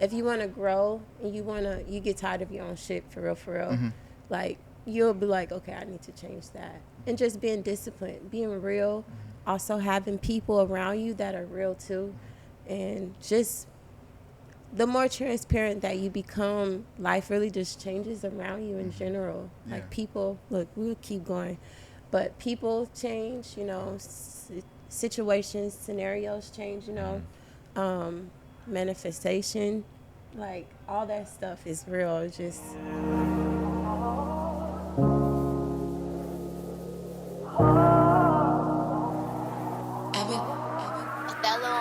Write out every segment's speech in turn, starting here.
if you want to grow and you get tired of your own shit for real, like you'll be like, okay, I need to change that. And just being disciplined, being real, also having people around you that are real too. And just the more transparent that you become, life really just changes around you in general. Yeah. Like people, look, we'll keep going, but people change, situations, scenarios change, manifestation, like all that stuff is real. It's just...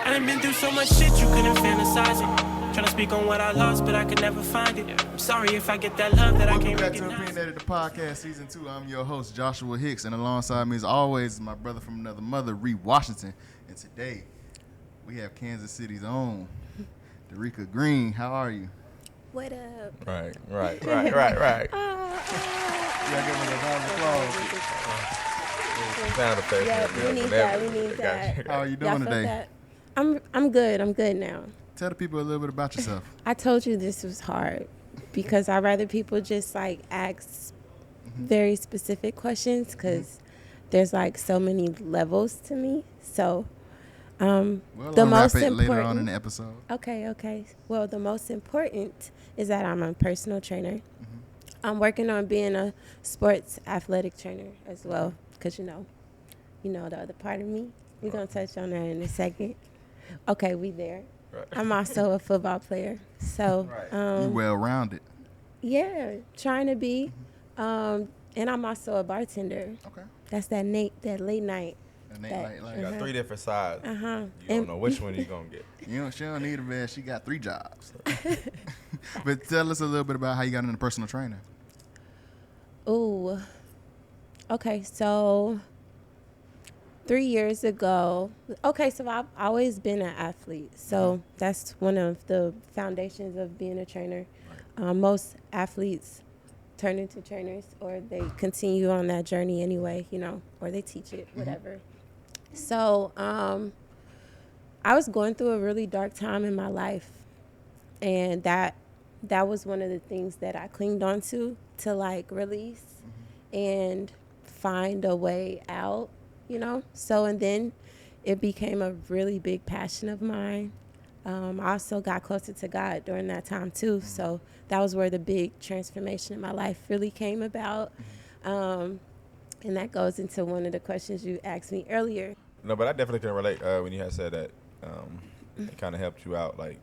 I done been through so much shit you couldn't fantasize it. Trying to speak on what I lost, but I could never find it. I'm sorry if I get that love that I can't recognize. Welcome back to Opinionated the Podcast, Season 2. I'm your host, Joshua Hicks, and alongside me, as always, is my brother from another mother, Ree Washington. And today, we have Kansas City's own, Darriqueca Green. How are you? What up? Right. You gotta give me a round of applause. Sound effects. Yeah, we need that. How are you doing today? That? I'm good now. Tell the people a little bit about yourself. I told you this was hard because I'd rather people just like ask very specific questions because there's like so many levels to me. So Well, the I'll most wrap it important later on in the episode. Okay. Well, the most important is that I'm a personal trainer. I'm working on being a sports athletic trainer as well because you know the other part of me. We're gonna touch on that in a second. Okay, we there. Right. I'm also a football player, so You well-rounded. yeah, trying to be, and I'm also a bartender. Okay. That's that late night. And they That- like, You got 3 different sides. You don't And- know which one you're going to get. she don't need a man. She got 3 jobs. But tell us a little bit about how you got into personal training. Ooh. Okay, so 3 years ago. Okay, so I've always been an athlete. So that's one of the foundations of being a trainer. Most athletes turn into trainers or they continue on that journey anyway, or they teach it, whatever. So I was going through a really dark time in my life. And that was one of the things that I clinged on to like release and find a way out, So, and then it became a really big passion of mine. I also got closer to God during that time too. So that was where the big transformation in my life really came about. And that goes into one of the questions you asked me earlier. No, but I definitely can relate when you had said that it kind of helped you out. Like,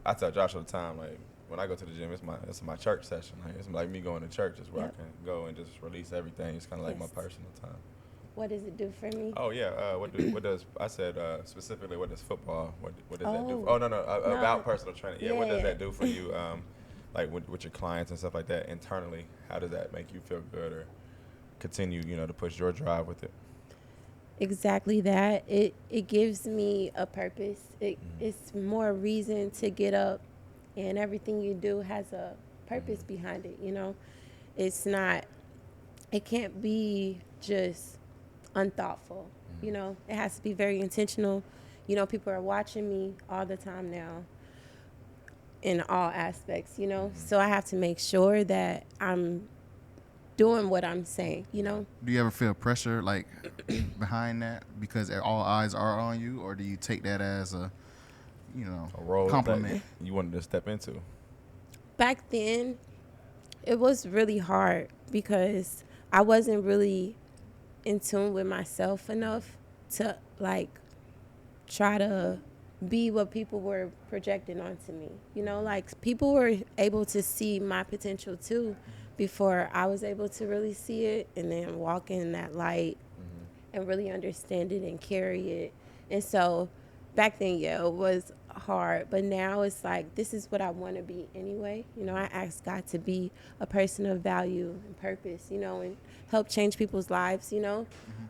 I tell Josh all the time, like, when I go to the gym, it's my church session. Like, it's like me going to church is where I can go and just release everything. It's kind of like my personal time. What does it do for me? Oh yeah, what does I said specifically? What does football? What does that do? Oh. No, about personal training. Yeah, what does Yeah. that do for you? Like with your clients and stuff like that internally? How does that make you feel good or continue, to push your drive with it? Exactly that. It gives me a purpose. It's more reason to get up, and everything you do has a purpose behind it. It's not. It can't be just unthoughtful. It has to be very intentional. People are watching me all the time now in all aspects, so I have to make sure that I'm doing what I'm saying, Do you ever feel pressure like behind that because all eyes are on you, or do you take that as a role compliment that you wanted to step into? Back then it was really hard because I wasn't really in tune with myself enough to like try to be what people were projecting onto me. Like people were able to see my potential too before I was able to really see it and then walk in that light and really understand it and carry it. And so back then, it was hard, but now it's like, this is what I want to be anyway. I asked God to be a person of value and purpose, and help change people's lives,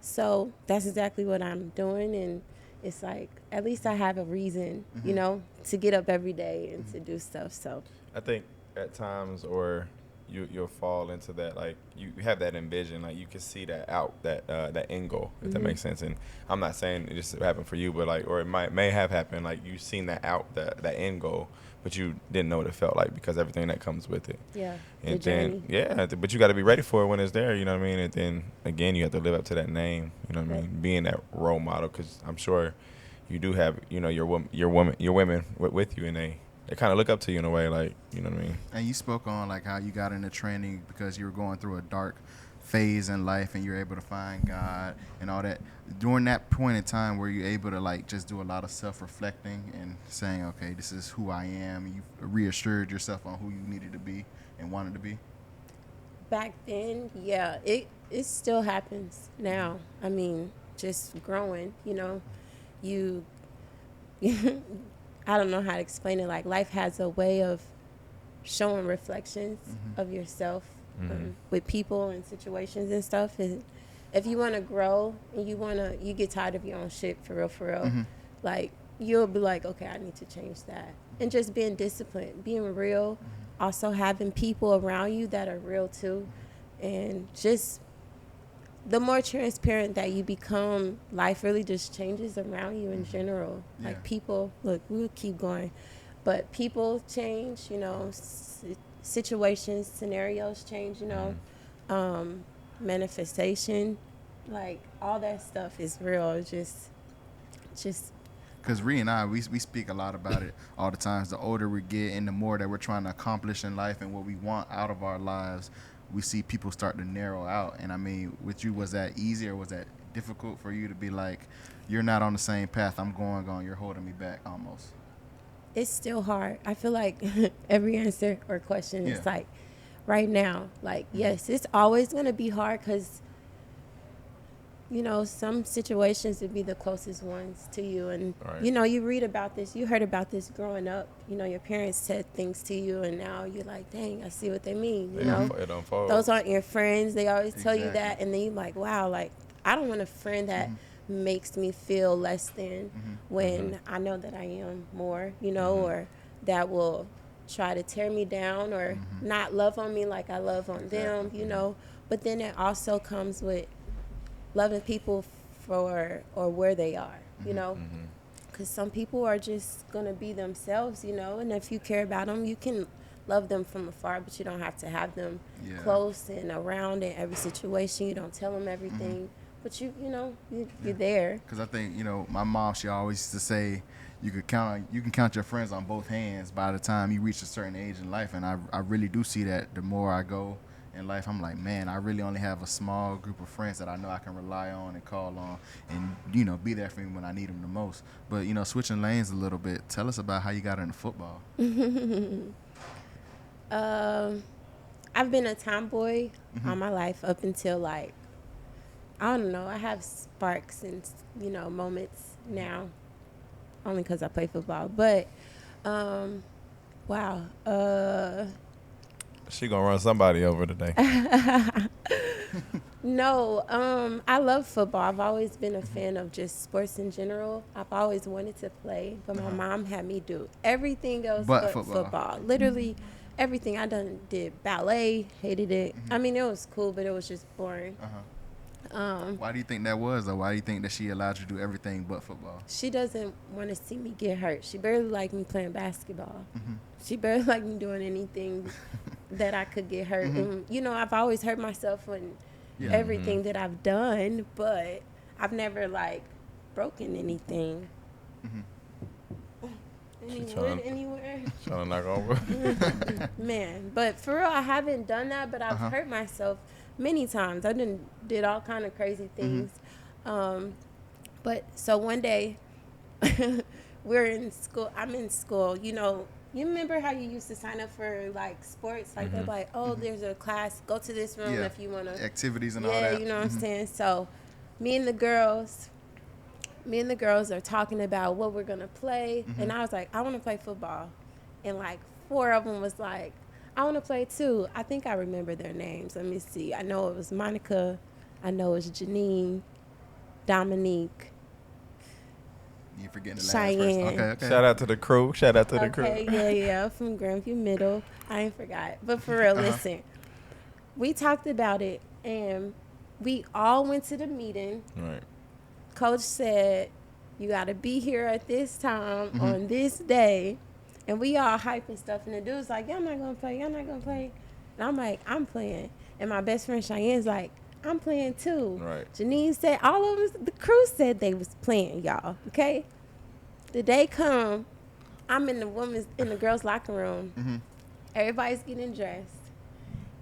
So that's exactly what I'm doing. And it's like, at least I have a reason, to get up every day and to do stuff. So I think at times, or you'll fall into that, like you have that envision, like you can see that out, that end goal, if that makes sense. And I'm not saying it just happened for you, but like, or it may have happened, like you've seen that out, that end goal, but you didn't know what it felt like because everything that comes with it. Yeah. And then but you got to be ready for it when it's there, you know what I mean? And then again, you have to live up to that name, you know what I mean? Being that role model, because I'm sure you do have, you know, your women with you, and they kind of look up to you in a way, like, you know what I mean? And you spoke on like how you got into training because you were going through a dark phase in life and you're able to find God and all that. During that point in time, were you able to like just do a lot of self-reflecting and saying, okay, this is who I am? You reassured yourself on who you needed to be and wanted to be? Back then, yeah, it still happens now. I mean, just growing, you know, you I don't know how to explain it. Like, life has a way of showing reflections of yourself with people and situations and stuff. And if you want to grow and you get tired of your own shit for real, like, you'll be like, okay, I need to change that. And just being disciplined, being real, also having people around you that are real too. And just the more transparent that you become, life really just changes around you in general. Yeah. Like, people, look, we'll keep going, but people change, you know, situations, scenarios change, you know, manifestation, like, all that stuff is real. It's just. Because Ree and I, we speak a lot about it all the times. The older we get and the more that we're trying to accomplish in life and what we want out of our lives, we see people start to narrow out. And I mean, with you, was that easy or was that difficult for you to be like, you're not on the same path I'm going on, you're holding me back almost? It's still hard. I feel like every answer or question is like, right now, like, yes, it's always going to be hard because, you know, some situations would be the closest ones to you. And, you know, you read about this, you heard about this growing up. You know, your parents said things to you, and now you're like, dang, I see what they mean. You know, it unfolds. Those aren't your friends. They always tell you that. And then you're like, wow, like, I don't want a friend that makes me feel less than when I know that I am more, you know, or that will try to tear me down or not love on me like I love on them, you know. But then it also comes with loving people for or where they are, you know, because some people are just going to be themselves, you know, and if you care about them, you can love them from afar, but you don't have to have them close and around in every situation. You don't tell them everything, but you know, you're there. Because I think, you know, my mom, she always used to say, you can count your friends on both hands by the time you reach a certain age in life, and I really do see that. The more I go in life, I'm like, man, I really only have a small group of friends that I know I can rely on and call on and, you know, be there for me when I need them the most. But, you know, switching lanes a little bit, tell us about how you got into football. I've been a tomboy all my life up until, like, I don't know, I have sparks and, you know, moments now, only because I play football. But, wow. She gonna run somebody over today. No, I love football. I've always been a fan of just sports in general. I've always wanted to play, but my mom had me do everything else but football. Literally everything. I did ballet, hated it. I mean, it was cool, but it was just boring. Why do you think that was, though? Why do you think that she allowed you to do everything but football? She doesn't want to see me get hurt. She barely liked me playing basketball. She barely liked me doing anything that I could get hurt. And, you know, I've always hurt myself in everything that I've done, but I've never, like, broken anything. Anywhere. Trying to knock over. Man, but for real, I haven't done that, but I've hurt myself many times. I did all kind of crazy things. But so one day, we're in school. I'm in school. You know, you remember how you used to sign up for, like, sports? Like, they're like, oh, there's a class. Go to this room if you want to. Activities and all that. Yeah, you know what I'm saying? So me and the girls are talking about what we're going to play. And I was like, I want to play football. And, like, 4 of them was like, I want to play too. I think I remember their names. Let me see. I know it was Monica. I know it was Janine, Dominique. You forgetting the last Cheyenne. person. Okay. Shout out to the crew. Okay, yeah, from Grandview Middle. I ain't forgot. But for real, listen. we talked about it, and we all went to the meeting. Right. Coach said, you got to be here at this time on this day. And we all hyping stuff. And the dude's like, y'all not going to play. Y'all not going to play. And I'm like, I'm playing. And my best friend Cheyenne's like, I'm playing too. Right. Janine said, all of us, the crew said they was playing, y'all. Okay? The day come, I'm in the girls' locker room. Everybody's getting dressed.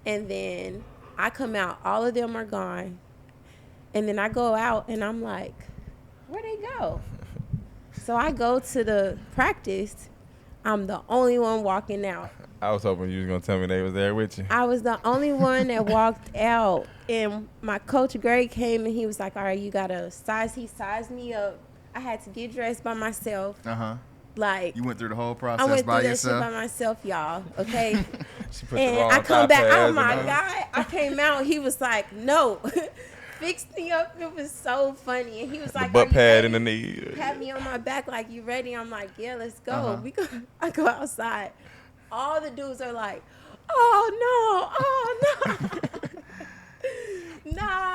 And then I come out. All of them are gone. And then I go out, and I'm like, where'd they go? So I go to the practice. I'm the only one walking out. I was hoping you was going to tell me they was there with you. I was the only one that walked out. And my coach, Greg, came, and he was like, all right, you got to size. He sized me up. I had to get dressed by myself. Like, you went through the whole process I went by through yourself? That shit by myself, y'all, okay? She put the And wrong I come back, thigh oh, pads my and God. I came out, he was like, no. Fixed me up. It was so funny. And he was like, the butt are you pad ready? in the knee. Had me on my back like, you ready? I'm like, yeah, let's go. I go outside. All the dudes are like, oh, no. Nah.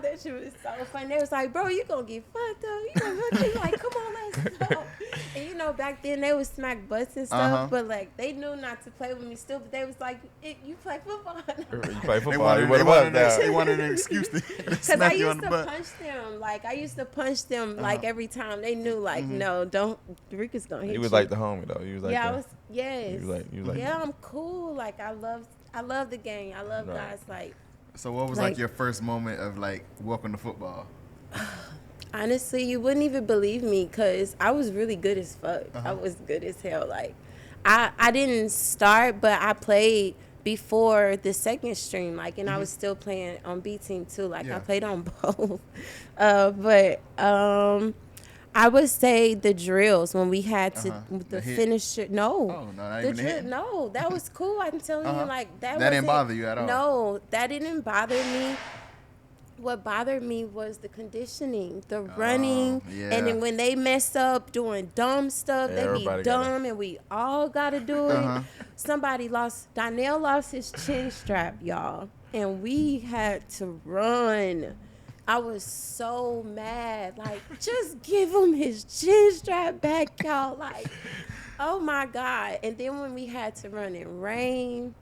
That shit was so funny. They was like, bro, you gonna get fucked up. You gonna fuck. Like, come on, let's go. And you know, back then they would smack butts and stuff, but like they knew not to play with me still. But they was like, you play football. You play football. They wanted an excuse to Because I smack you on used the to butt. punch them. Like I used to punch them like every time. They knew like, no, don't. Darriqueca's gonna hit you. He was like the homie though. He was like yeah, the, I was. Yes. He was like yeah, I'm cool. Like I love the game. I love guys like. So what was like your first moment of like welcome to football? Honestly, you wouldn't even believe me because I was really good as fuck. I was good as hell. Like I didn't start, but I played before the second stream. Like, and I was still playing on B team too. Like I played on both. But I would say the drills when we had to the finisher. No. Oh, no, not even the hit. No, that was cool. I'm telling you, like that didn't bother you at all. No, that didn't bother me. What bothered me was the conditioning, the running, and then when they mess up doing dumb stuff, they be dumb, and we all gotta do it. Donnell lost his chin strap, y'all, and we had to run. I was so mad. Like, just give him his chin strap back, y'all. Like, oh my God. And then when we had to run in rain,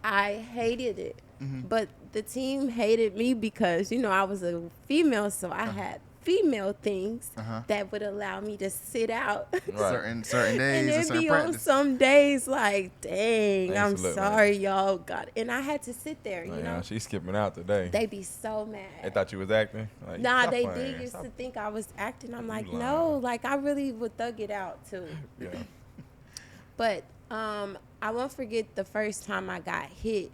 I hated it. But the team hated me because, you know, I was a female, so I had female things that would allow me to sit out. Certain days and and it'd certain be practice. on some days like, dang, I'm Salute, sorry, y'all. God. And I had to sit there, you know. Yeah, she's skipping out today. They be so mad. They thought you was acting? Like, Nah, stop they playing. did used Stop. to think I was acting. I'm like, lying. no, like I really would thug it out too. Yeah. But I won't forget the first time I got hit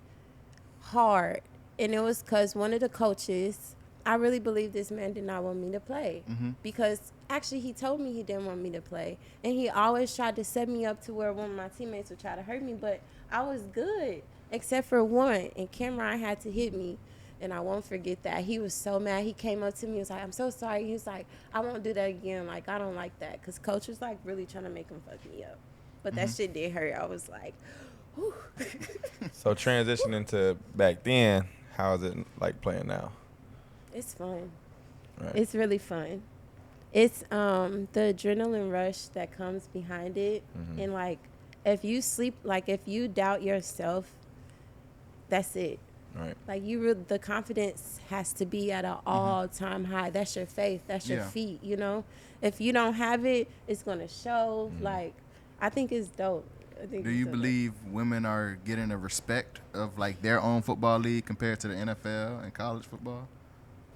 hard, and it was because one of the coaches, I really believe this man did not want me to play because actually he told me he didn't want me to play, and he always tried to set me up to where one of my teammates would try to hurt me, but I was good except for one, and Cameron had to hit me. And I won't forget that. He was so mad. He came up to me and was like, I'm so sorry. He was like, I won't do that again. Like, I don't like that. Because coach was, like, really trying to make him fuck me up. But that shit did hurt. I was like, whew. So transitioning to back then, how is it like playing now? It's fun. Right. It's really fun. It's the adrenaline rush that comes behind it. And, like, if you if you doubt yourself, that's it. Right. Like the confidence has to be at an all-time high. That's your faith. That's your feet. You know, if you don't have it, it's gonna show. Like, I think it's dope. Do you believe women are getting a respect of like their own football league compared to the NFL and college football?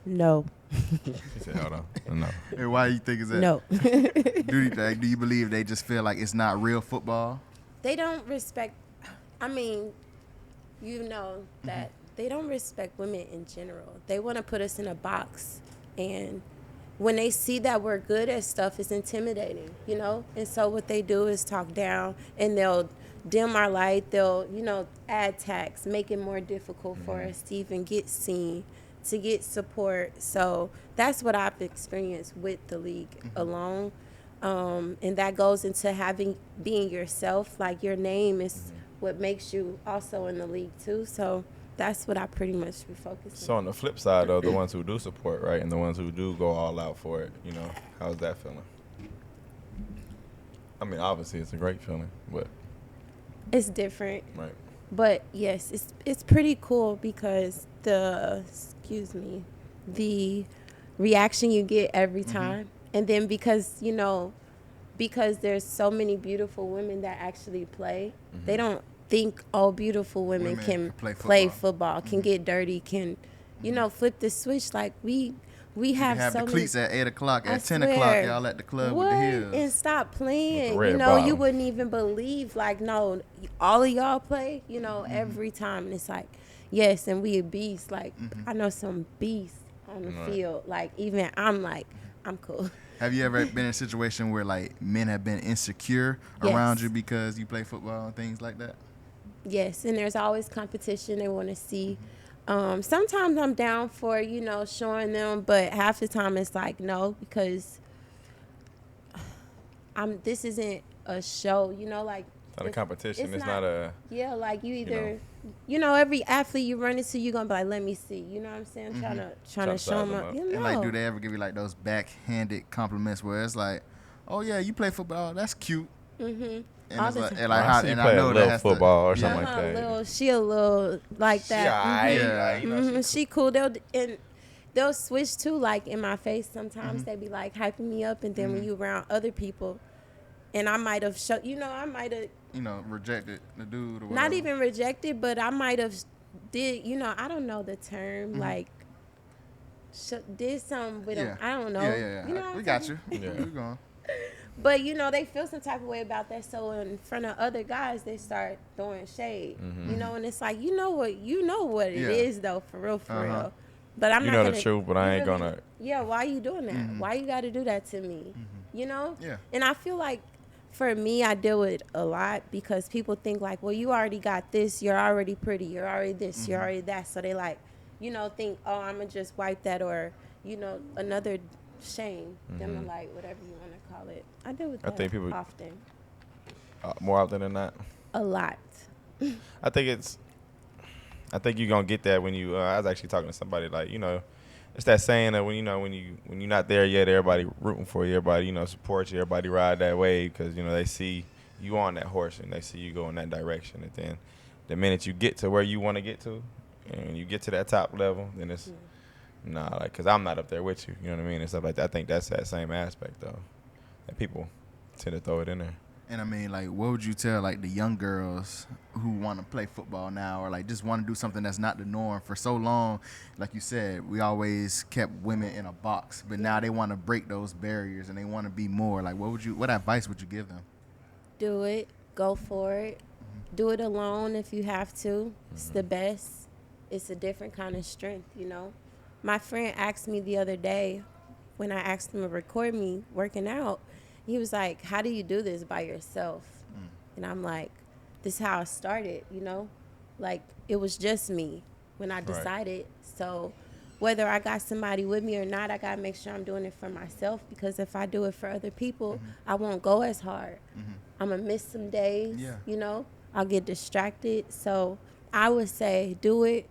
No. He said, hold on. No. And why you think is that? No. Do you believe they just feel like it's not real football? They don't respect. I mean, you know that they don't respect women in general. They want to put us in a box, and when they see that we're good at stuff, it's intimidating, you know? And so what they do is talk down, and they'll dim our light. They'll, you know, add tax, make it more difficult for us to even get seen, to get support. So that's what I've experienced with the league alone. And that goes into being yourself. Like, your name is what makes you also in the league too. So that's what I pretty much be focusing So on the flip side, though, the ones who do support, right, and the ones who do go all out for it, you know, how's that feeling? I mean, obviously it's a great feeling, but It's different. right. But yes, it's pretty cool because the reaction you get every time, and then because there's so many beautiful women that actually play, they don't think beautiful women can play football, can get dirty, can flip the switch. Like we have the so cleats many, at 8 o'clock, I at 10 swear. o'clock, y'all at the club what? with the heels. And stop playing. red You bottom. wouldn't even believe. Like, no, all of y'all play. Every time, and it's like, yes, and we a beast. Like, I know some beasts on the field. Like, even I'm like, I'm cool. Have you ever been in a situation where like men have been insecure Yes. around you because you play football and things like that? Yes, and there's always competition they want to see. Sometimes I'm down for, showing them, but half the time it's like, no, because this isn't a show, like. It's not a competition. It's not a. Yeah, like you either, every athlete you run into, you're going to be like, let me see. You know what I'm saying? Trying to show size them them up. up. And like, do they ever give you like those backhanded compliments where it's like, oh yeah, you play football, that's cute. And All it's the like, time. and like I how, see you and play I a know that little has football or to, something like that. She a little like that. Yeah. She cool. They'll switch too, like in my face. Sometimes they be like hyping me up, and then when you around other people, and I might have rejected the dude or whatever. not even rejected, but I might have I don't know the term, like did something with them. I don't know. Yeah. You know what We I'm got saying? you. Yeah. We're going. But they feel some type of way about that. So in front of other guys, they start throwing shade. And it's like, what it is though, for real. But I'm You not know gonna, the truth, but I ain't really- gonna. Yeah, why you doing that? Why you got to do that to me? Yeah. And I feel like for me, I deal with a lot because people think like, well, you already got this, you're already pretty, you're already this, you're already that. So they like, think, oh, I'm gonna just wipe that, or another shame. Them are like, whatever you want to call it. I deal with that think people- often. More often than not. A lot. I think you're gonna get that when you. I was actually talking to somebody like, it's that saying that when you're not there yet, everybody rooting for you, everybody supports you, everybody ride that wave because they see you on that horse and they see you go in that direction. And then the minute you get to where you want to get to, and you get to that top level, then it's because I'm not up there with you. You know what I mean? And stuff like that. I think that's that same aspect though, that people tend to throw it in there. And I mean, like, what would you tell like the young girls who want to play football now, or like just want to do something that's not the norm? For so long, like you said, we always kept women in a box, but now they want to break those barriers and they want to be more. Like, what advice would you give them? Do it. Go for it. Do it alone if you have to. It's the best. It's a different kind of strength, My friend asked me the other day when I asked him to record me working out. He was like, how do you do this by yourself? And I'm like, this is how I started, Like, it was just me when I decided. So whether I got somebody with me or not, I got to make sure I'm doing it for myself, because if I do it for other people, I won't go as hard. I'm going to miss some days, I'll get distracted. So I would say do it.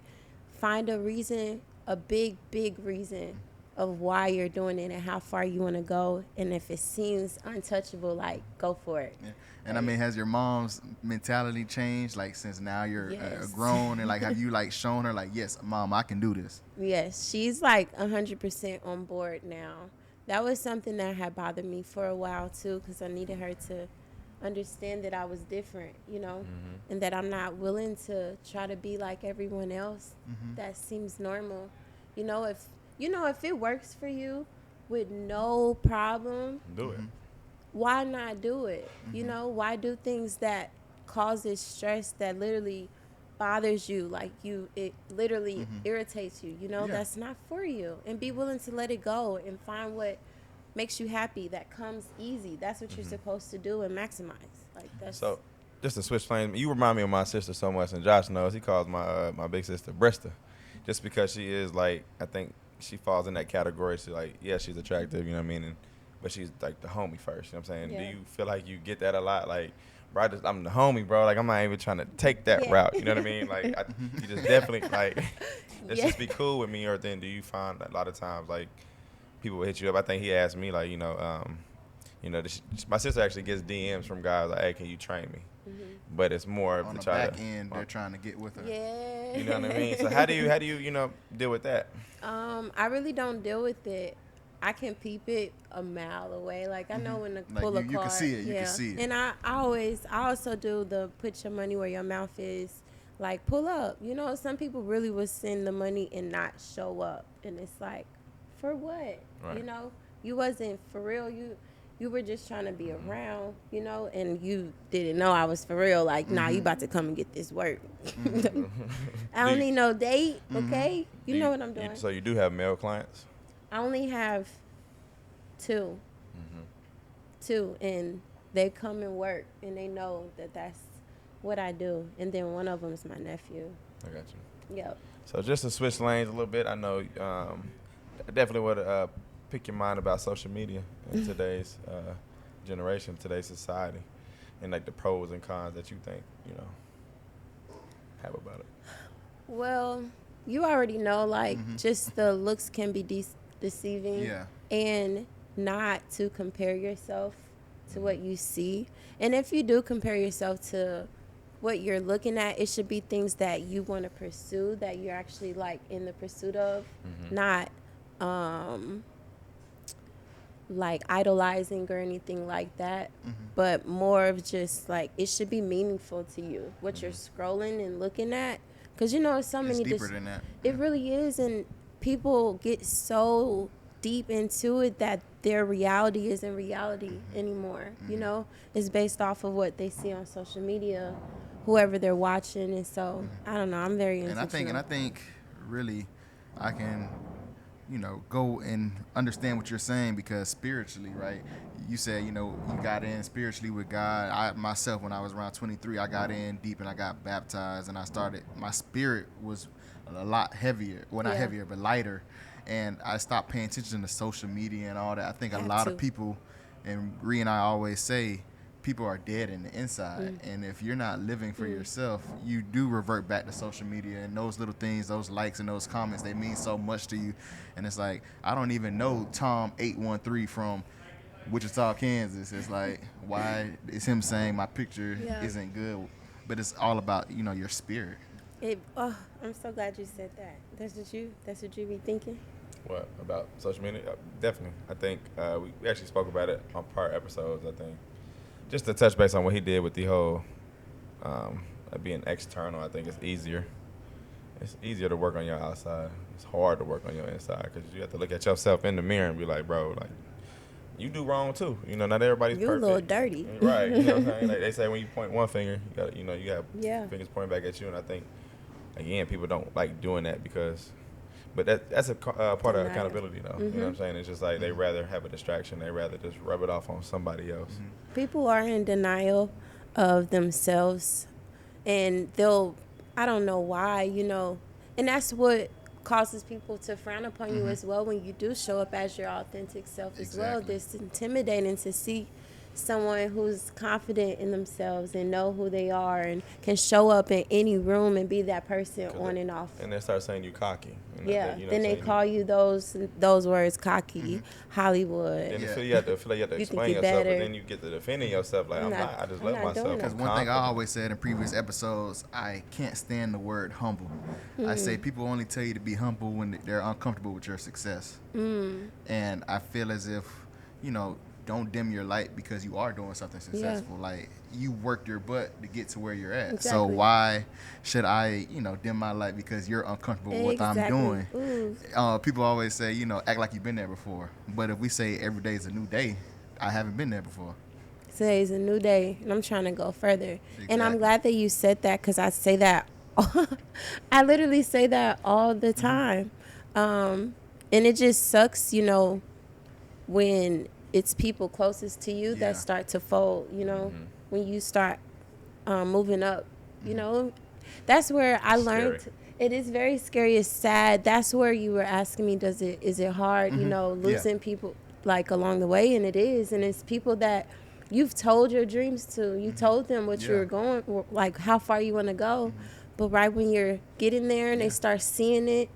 Find a reason, a big, big reason of why you're doing it and how far you want to go. And if it seems untouchable, like, go for it. Yeah. And I mean, has your mom's mentality changed, like, since now you're grown, and like, have you like shown her like, yes, Mom, I can do this? Yes, she's like 100% on board now. That was something that had bothered me for a while too, because I needed her to understand that I was different, and that I'm not willing to try to be like everyone else. That seems normal. If it works for you with no problem, Do it. why not do it? Why do things that causes stress that literally bothers you, like it literally irritates you, that's not for you. And be willing to let it go and find what makes you happy, that comes easy. That's what you're supposed to do and maximize. Like, that's So, just to switch lanes, you remind me of my sister so much, and Josh knows. He calls my big sister Brista, just because she is like, I think she falls in that category. She's like, yeah, she's attractive, you know what I mean? But she's like the homie first, you know what I'm saying? Yeah. Do you feel like you get that a lot? Like, bro, I'm the homie, bro. Like, I'm not even trying to take that route. You know what I mean? Like, you just definitely, like, let's just be cool with me. Or then do you find that a lot of times, like, people will hit you up? I think he asked me, like, my sister actually gets DMs from guys like, hey, can you train me? But it's more of on the the try back to, end, they're trying to get with her. Yeah. you know what I mean? So how do you deal with that? I really don't deal with it. I can peep it a mile away. Like, I know when to Like, pull a you card. can see it. You can see it. And I also do the put your money where your mouth is. Like, pull up. You know, some people really will send the money and not show up. And it's like, for what? Right. You know, you wasn't for real. You were just trying to be around, you know, and you didn't know I was for real. Like, nah, you about to come and get this work. I don't need no date, okay? You know what I'm doing. So you do have male clients? I only have two, and they come and work, and they know that that's what I do. And then one of them is my nephew. I got you. Yep. So just to switch lanes a little bit, I know I definitely would pick your mind about social media in today's generation, today's society, and like the pros and cons that you think, have about it. Well, you already know, like, just the looks can be deceiving. Yeah. And not to compare yourself to what you see. And if you do compare yourself to what you're looking at, it should be things that you want to pursue, that you're actually, like, in the pursuit of, not like idolizing or anything like that, but more of just like, it should be meaningful to you what you're scrolling and looking at, because so many It's deeper than that. It really is. And people get so deep into it that their reality isn't reality anymore. It's based off of what they see on social media, whoever they're watching. And so I don't know, I'm very intentional. And I think really I can go and understand what you're saying, because spiritually, right? You said, you got in spiritually with God. I myself, when I was around 23, I got in deep and I got baptized, and my spirit was a lot heavier. Well, not heavier, but lighter. And I stopped paying attention to social media and all that. I think a lot of people, and Ree and I always say, people are dead in the inside. And if you're not living for yourself, you do revert back to social media, and those little things, those likes and those comments, they mean so much to you. And it's like, I don't even know Tom 813 from Wichita, Kansas. It's like, why is him saying my picture isn't good? But it's all about, your spirit. I'm so glad you said that. That's what you be thinking? What, about social media? Definitely. I think we actually spoke about it on prior episodes, I think. Just to touch base on what he did with the whole being external, I think it's easier. It's easier to work on your outside. It's hard to work on your inside, because you have to look at yourself in the mirror and be like, bro, like, you do wrong too. Not everybody's perfect. You a little dirty. Right. You know what I'm saying? Like they say, when you point one finger, you have fingers pointing back at you. And I think, again, people don't like doing that but that's a part of accountability, though. You know what I'm saying? It's just like they rather have a distraction. They rather just rub it off on somebody else. People are in denial of themselves, and I don't know why, and that's what causes people to frown upon you as well, when you do show up as your authentic self as well. It's intimidating to see someone who's confident in themselves and know who they are and can show up in any room and be that person on and off. And they start saying you cocky. Then they call you those words, cocky, Hollywood. And you feel like you have to explain yourself, but then you get to defending yourself like, I just love myself. Because one thing I always said in previous episodes, I can't stand the word humble. I say people only tell you to be humble when they're uncomfortable with your success. And I feel as if, don't dim your light because you are doing something successful. Like, you worked your butt to get to where you're at. Exactly. So why should I, dim my light because you're uncomfortable with what I'm doing? People always say, act like you've been there before. But if we say every day is a new day, I haven't been there before. Today's a new day, and I'm trying to go further. And I'm glad that you said that, because I say that. I literally say that all the time. And it just sucks, when it's people closest to you that start to fold, when you start moving up, That's where I learned. It is very scary. It's sad. That's where you were asking me, is it hard, losing people like along the way? And it is. And it's people that you've told your dreams to. You told them what you were going, like how far you want to go. But right when you're getting there and they start seeing it,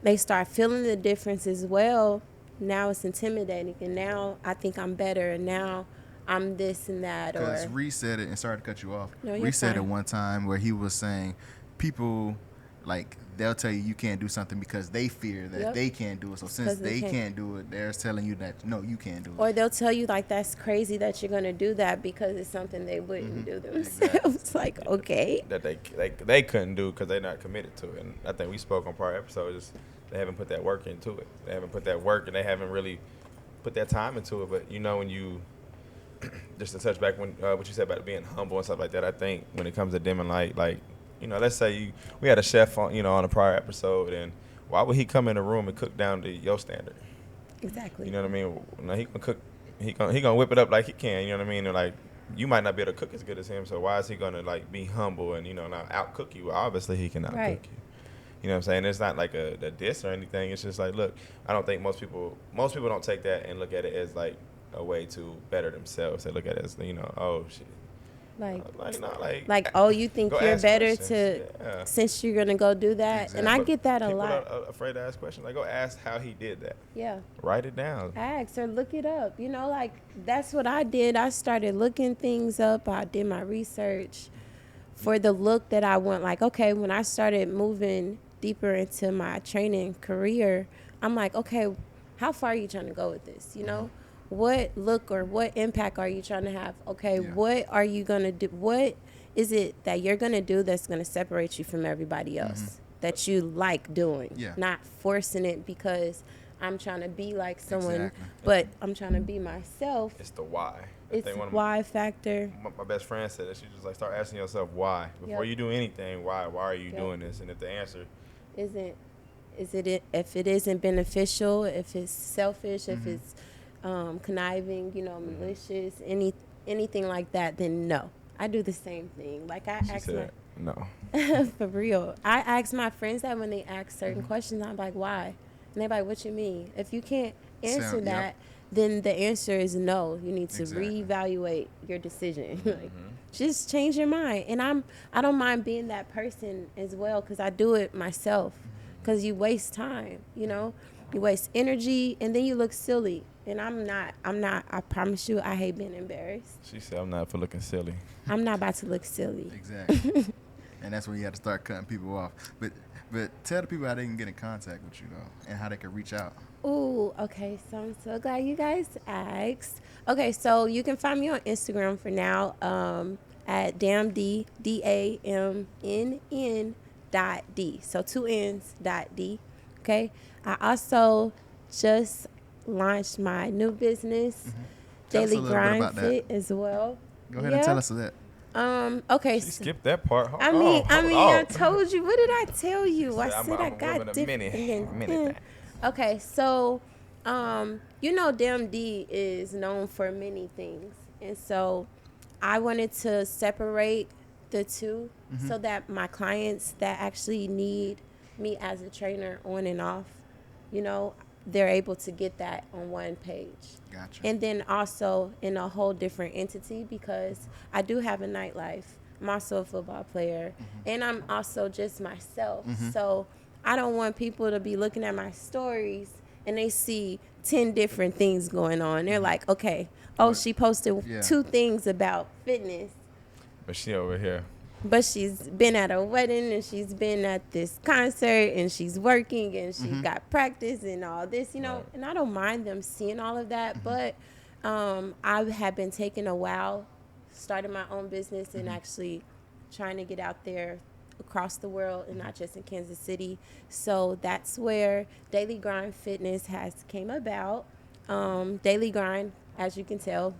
they start feeling the difference as well. Now it's intimidating. And now I think I'm better. And now I'm this and that. Because Ree said it, and sorry to cut you off. No, Ree said it one time where he was saying people, like, they'll tell you can't do something because they fear that they can't do it. So since they can't do it, they're telling you that, no, you can't do it. Or they'll tell you, like, that's crazy that you're going to do that because it's something they wouldn't do themselves. Exactly. Like, okay. That they couldn't do because they're not committed to it. And I think we spoke on prior episodes, they haven't put that work into it. They haven't put that work, and they haven't really put that time into it. But, you know, when you, just to touch back when what you said about being humble and stuff like that, I think when it comes to dimming light, like, you know, let's say we had a chef on, on a prior episode, and why would he come in the room and cook down to your standard? Exactly. You know what I mean? No, he gonna cook. He gonna whip it up like he can. You know what I mean? And like, you might not be able to cook as good as him, so why is he gonna like be humble and not out cook you? Well, obviously he can out cook you. You know what I'm saying? It's not like a diss or anything. It's just like, look, I don't think most people don't take that and look at it as like a way to better themselves. They look at it as oh shit. Like, oh, you think you're better since you're gonna go do that? Exactly. And I get that a lot. People are afraid to ask questions. Like, go ask how he did that. Yeah. Write it down. Ask or look it up. Like, that's what I did. I started looking things up. I did my research for the look that I want. Like, okay, when I started moving deeper into my training career, I'm like, okay, how far are you trying to go with this? What look or what impact are you trying to have? Okay, what are you going to do? What is it that you're going to do that's going to separate you from everybody else that you like doing? Yeah. Not forcing it because I'm trying to be like someone, but I'm trying to be myself. It's the why. It's the why factor. My best friend said that. She just like start asking yourself why. Before you do anything, why are you doing this? And if the answer if it isn't beneficial, if it's selfish, if it's conniving, malicious, anything like that, then no. I do the same thing. Like I ask no. For real. I ask my friends that when they ask certain questions, I'm like, why? And they're like, what you mean? If you can't answer that, then the answer is no. You need to reevaluate your decision. Like, just change your mind. And I don't mind being that person as well, because I do it myself. Because you waste time, you waste energy, and then you look silly. And I'm not, I promise you, I hate being embarrassed. She said, I'm not for looking silly. I'm not about to look silly. Exactly. And that's when you have to start cutting people off. But tell the people how they can get in contact with you, though, and how they can reach out. Ooh, okay. So I'm so glad you guys asked. Okay, so you can find me on Instagram for now at damn.d, DAMNN.d. So 2 N's.d. Okay. I also just launched my new business, Daily Grind Fit, as well. Go ahead and tell us that. Okay. She skipped that part. I told you. What did I tell you? I said I got different. Okay, so, Damn D is known for many things. And so I wanted to separate the two so that my clients that actually need me as a trainer on and off, they're able to get that on one page. Gotcha. And then also in a whole different entity, because I do have a nightlife. I'm also a football player, and I'm also just myself. So I don't want people to be looking at my stories and they see 10 different things going on. They're like, okay, she posted 2 things about fitness. But she over here. But she's been at a wedding, and she's been at this concert, and she's working, and she's got practice and all this, and I don't mind them seeing all of that. But I have been taking a while, starting my own business and actually trying to get out there across the world and not just in Kansas City. So that's where Daily Grind Fitness has came about. Daily Grind, as you can tell,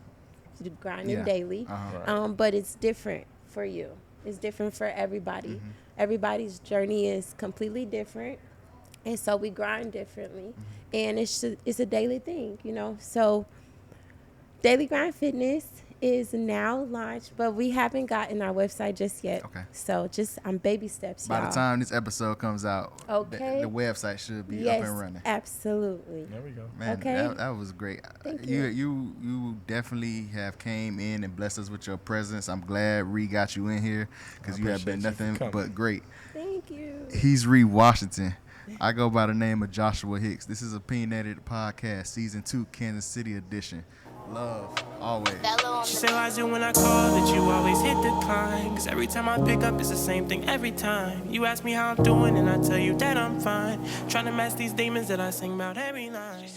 grinding daily, but it's different for you. It's different for everybody. Everybody's journey is completely different, and so we grind differently. And it's a daily thing, So Daily Grind Fitness is now launched, but we haven't gotten our website just yet. Okay. So I'm baby steps, y'all. By the time this episode comes out, Okay. the website should be Yes, up and running. absolutely. There we go. Man, Okay. that was great. Thank You definitely have came in and blessed us with your presence. I'm glad Ree got you in here because you have been appreciate you nothing for coming. but great. Thank you. He's Ree Washington. I go by the name of Joshua Hicks. This is Opinionated the Podcast, Season 2, Kansas City edition. Love, always. She say, why is it when I call that you always hit decline? Cause every time I pick up, it's the same thing every time. You ask me how I'm doing, and I tell you that I'm fine. Trying to match these demons that I sing about every night.